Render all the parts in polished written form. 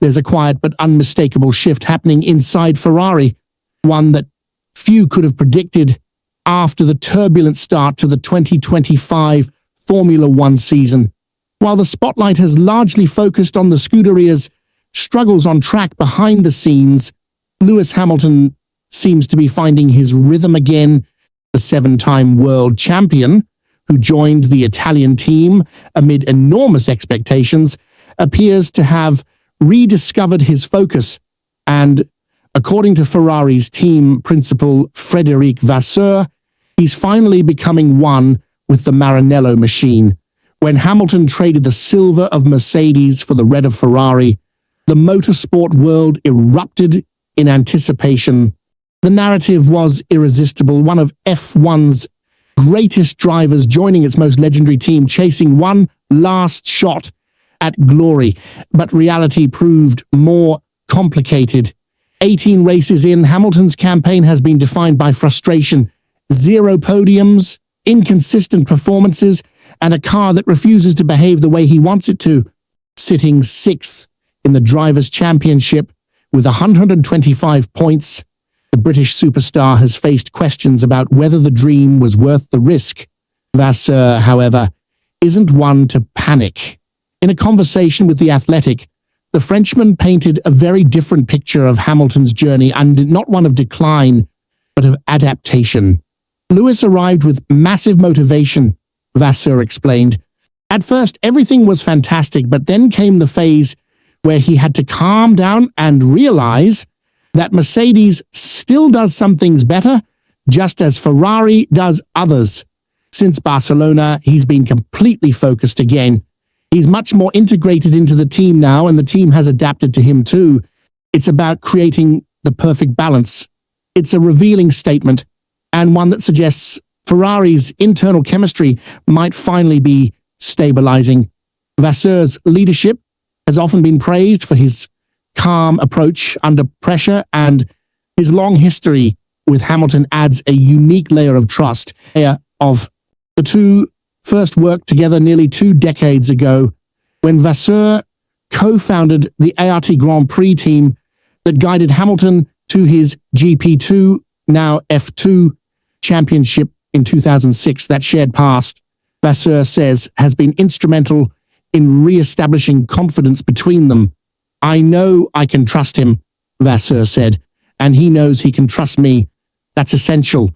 there's a quiet but unmistakable shift happening inside Ferrari, one that few could have predicted after the turbulent start to the 2025 Formula One season. While the spotlight has largely focused on the Scuderia's struggles on track behind the scenes, Lewis Hamilton seems to be finding his rhythm again. The seven-time world champion, who joined the Italian team amid enormous expectations, appears to have rediscovered his focus, and according to Ferrari's team principal Frédéric Vasseur, he's finally becoming one with the Maranello machine. When Hamilton traded the silver of Mercedes for the red of Ferrari, the motorsport world erupted in anticipation. The narrative was irresistible, one of F1's greatest drivers joining its most legendary team, chasing one last shot at glory. But reality proved more complicated. 18 races in, Hamilton's campaign has been defined by frustration, 0 podiums, inconsistent performances, and a car that refuses to behave the way he wants it to. Sitting 6th in the Drivers' Championship with 125 points, the British superstar has faced questions about whether the dream was worth the risk. Vasseur, however, isn't one to panic. In a conversation with The Athletic, the Frenchman painted a very different picture of Hamilton's journey, and not one of decline, but of adaptation. Lewis arrived with massive motivation, Vasseur explained. At first, everything was fantastic, but then came the phase where he had to calm down and realize that Mercedes still does some things better, just as Ferrari does others. Since Barcelona, he's been completely focused again. He's much more integrated into the team now, and the team has adapted to him too. It's about creating the perfect balance. It's a revealing statement, and one that suggests Ferrari's internal chemistry might finally be stabilizing. Vasseur's leadership has often been praised for his calm approach under pressure, and his long history with Hamilton adds a unique layer of trust. The two first worked together nearly 2 decades ago when Vasseur co-founded the ART Grand Prix team that guided Hamilton to his GP2, now F2, championship in 2006. That shared past, Vasseur says, has been instrumental in re-establishing confidence between them. "I know I can trust him," Vasseur said, "and he knows he can trust me. That's essential.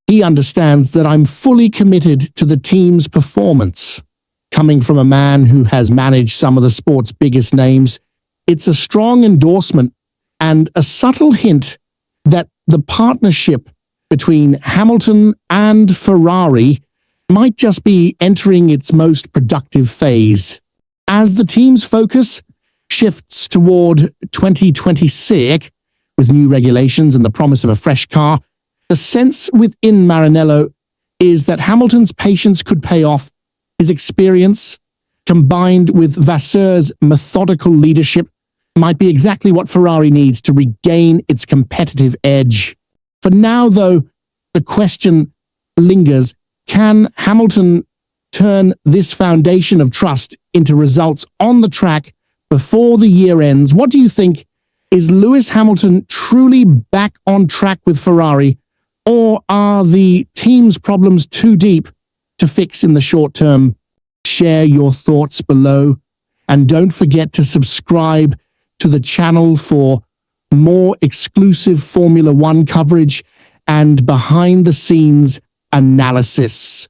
He understands that I'm fully committed to the team's performance." Coming from a man who has managed some of the sport's biggest names, it's a strong endorsement and a subtle hint that the partnership between Hamilton and Ferrari might just be entering its most productive phase. As the team's focus shifts toward 2026, with new regulations and the promise of a fresh car, the sense within Maranello is that Hamilton's patience could pay off. His experience, combined with Vasseur's methodical leadership, might be exactly what Ferrari needs to regain its competitive edge. For now, though, the question lingers: can Hamilton turn this foundation of trust into results on the track before the year ends? What do you think? Is Lewis Hamilton truly back on track with Ferrari, or are the team's problems too deep to fix in the short term? Share your thoughts below, and don't forget to subscribe to the channel for more exclusive Formula One coverage and behind-the-scenes analysis.